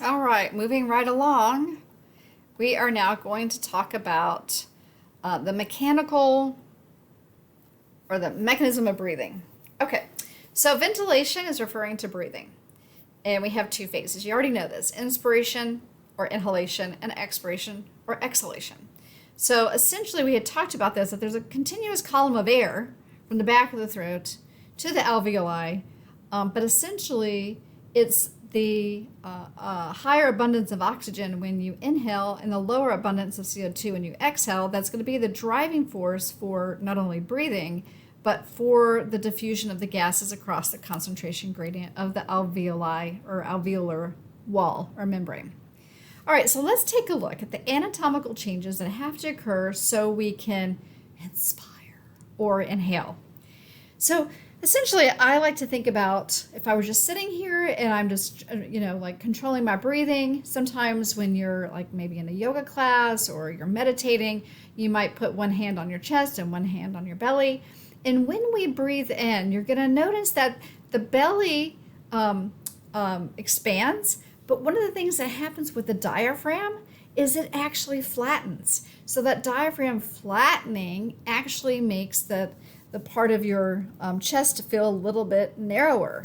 All right, moving right along, we are now going to talk about the mechanical or the mechanism of breathing. Okay, so ventilation is referring to breathing, and we have two phases. You already know this: inspiration or inhalation, and expiration or exhalation. So essentially, we had talked about this that there's a continuous column of air from the back of the throat to the alveoli, but essentially, it's the higher abundance of oxygen when you inhale and the lower abundance of CO2 when you exhale. That's going to be the driving force for not only breathing, but for the diffusion of the gases across the concentration gradient of the alveoli or alveolar wall or membrane. All right, so let's take a look at the anatomical changes that have to occur so we can inspire or inhale. So essentially, I like to think about if I was just sitting here and I'm just, like controlling my breathing. Sometimes when you're like maybe in a yoga class or you're meditating, you might put one hand on your chest and one hand on your belly. And when we breathe in, you're going to notice that the belly expands. But one of the things that happens with the diaphragm is it actually flattens. So that diaphragm flattening actually makes the part of your chest feel a little bit narrower.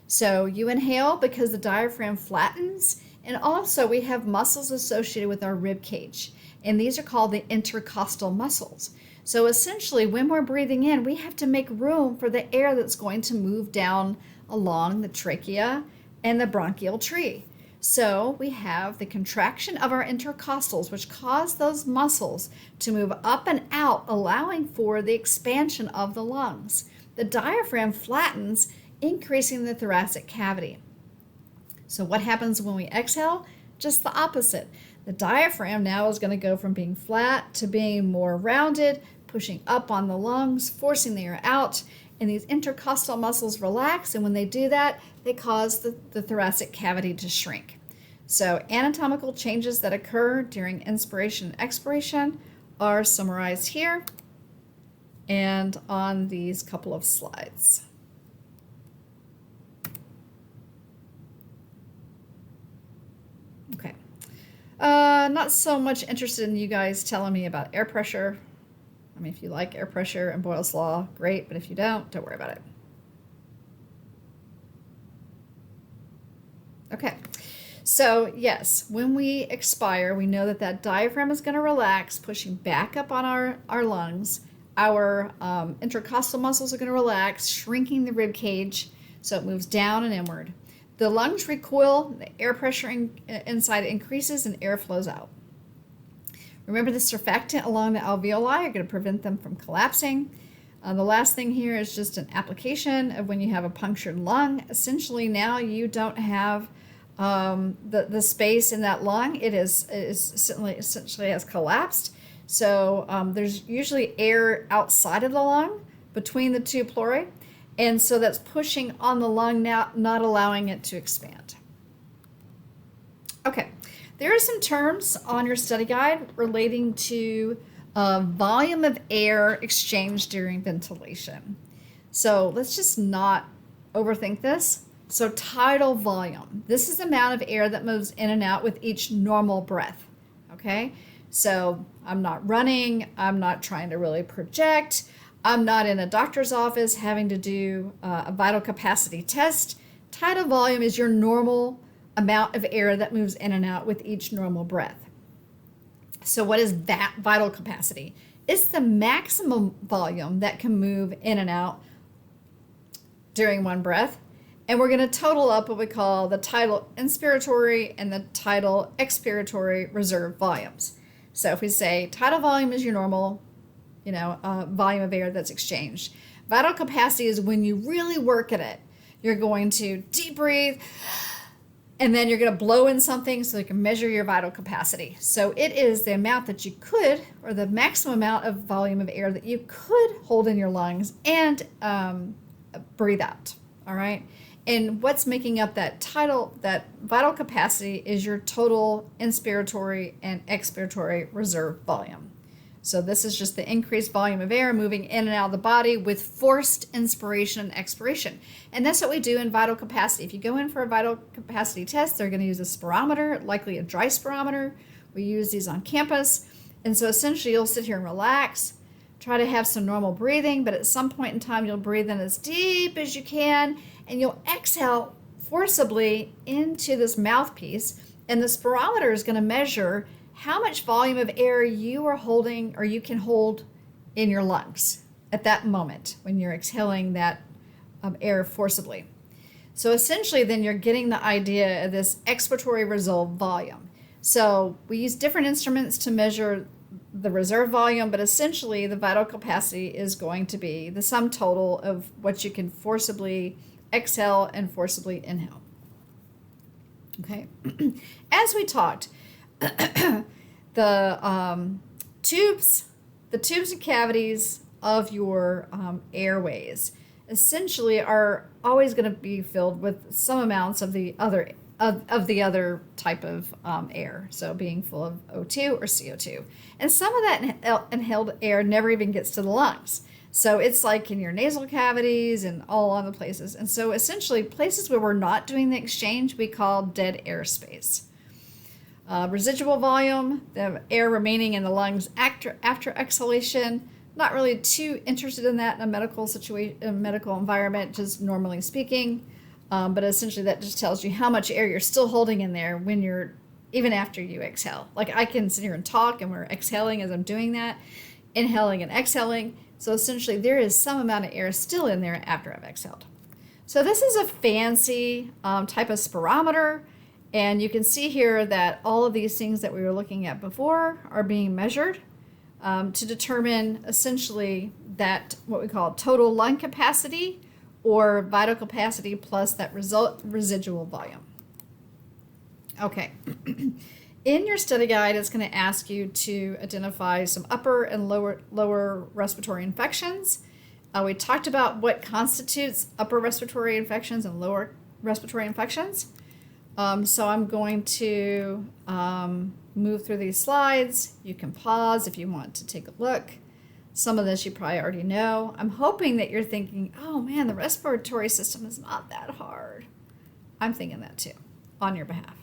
So you inhale because the diaphragm flattens, and also we have muscles associated with our rib cage, and these are called the intercostal muscles. So essentially, when we're breathing in, we have to make room for the air that's going to move down along the trachea and the bronchial tree. So we have the contraction of our intercostals, which cause those muscles to move up and out, allowing for the expansion of the lungs. The diaphragm flattens, increasing the thoracic cavity. So what happens when we exhale? Just the opposite. The diaphragm now is going to go from being flat to being more rounded, pushing up on the lungs, forcing the air out, and these intercostal muscles relax, and when they do that, they cause the thoracic cavity to shrink. So anatomical changes that occur during inspiration and expiration are summarized here and on these couple of slides. Okay. Not so much interested in you guys telling me about air pressure. I mean, if you like air pressure and Boyle's Law, great, but if you don't worry about it. Okay, so yes, when we expire, we know that diaphragm is going to relax, pushing back up on our lungs. Our intercostal muscles are going to relax, shrinking the rib cage, so it moves down and inward. The lungs recoil, the air pressure inside increases, and air flows out. Remember, the surfactant along the alveoli are going to prevent them from collapsing. The last thing here is just an application of when you have a punctured lung. Essentially, now you don't have the space in that lung. It is essentially has collapsed. So there's usually air outside of the lung between the two pleurae, and so that's pushing on the lung now, not allowing it to expand. Okay. There are some terms on your study guide relating to volume of air exchanged during ventilation. So let's just not overthink this. So tidal volume. This is the amount of air that moves in and out with each normal breath. Okay? So I'm not running. I'm not trying to really project. I'm not in a doctor's office having to do a vital capacity test. Tidal volume is your normal amount of air that moves in and out with each normal breath. So what is that vital capacity? It's the maximum volume that can move in and out during one breath. And we're going to total up what we call the tidal inspiratory and the tidal expiratory reserve volumes. So if we say tidal volume is your normal, volume of air that's exchanged. Vital capacity is when you really work at it. You're going to deep breathe, and then you're going to blow in something so you can measure your vital capacity. So it is the amount that you could, or the maximum amount of volume of air that you could hold in your lungs and breathe out. All right. And what's making up that vital capacity is your total inspiratory and expiratory reserve volume. So this is just the increased volume of air moving in and out of the body with forced inspiration and expiration. And that's what we do in vital capacity. If you go in for a vital capacity test, they're going to use a spirometer, likely a dry spirometer. We use these on campus. And so essentially you'll sit here and relax, try to have some normal breathing, but at some point in time you'll breathe in as deep as you can and you'll exhale forcibly into this mouthpiece. And the spirometer is going to measure how much volume of air you are holding or you can hold in your lungs at that moment when you're exhaling that air forcibly. So essentially then you're getting the idea of this expiratory reserve volume. So we use different instruments to measure the reserve volume, but essentially the vital capacity is going to be the sum total of what you can forcibly exhale and forcibly inhale. Okay, as we talked, the tubes and cavities of your airways essentially are always going to be filled with some amounts of the other type of air, so being full of O2 or CO2. And some of that inhaled air never even gets to the lungs. So it's like in your nasal cavities and all other places. And so essentially places where we're not doing the exchange, we call dead airspace. Residual volume, the air remaining in the lungs after exhalation. Not really too interested in that in a medical situation, in a medical environment, just normally speaking. But essentially that just tells you how much air you're still holding in there when you're, even after you exhale. Like I can sit here and talk and we're exhaling as I'm doing that, inhaling and exhaling. So essentially there is some amount of air still in there after I've exhaled. So this is a fancy type of spirometer. And you can see here that all of these things that we were looking at before are being measured to determine essentially that what we call total lung capacity or vital capacity plus that residual volume. Okay. In your study guide, it's going to ask you to identify some upper and lower respiratory infections. We talked about what constitutes upper respiratory infections and lower respiratory infections. So I'm going to move through these slides. You can pause if you want to take a look. Some of this you probably already know. I'm hoping that you're thinking, oh man, the respiratory system is not that hard. I'm thinking that too, on your behalf.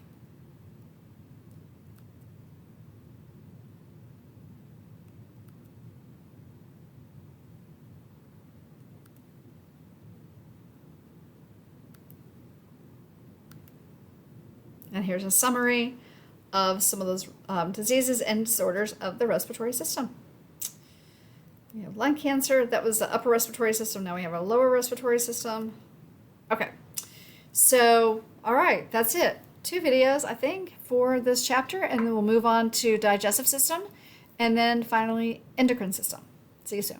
And here's a summary of some of those diseases and disorders of the respiratory system. We have lung cancer. That was the upper respiratory system. Now we have a lower respiratory system. Okay. So, all right, that's it. 2 videos, I think, for this chapter. And then we'll move on to digestive system. And then finally, endocrine system. See you soon.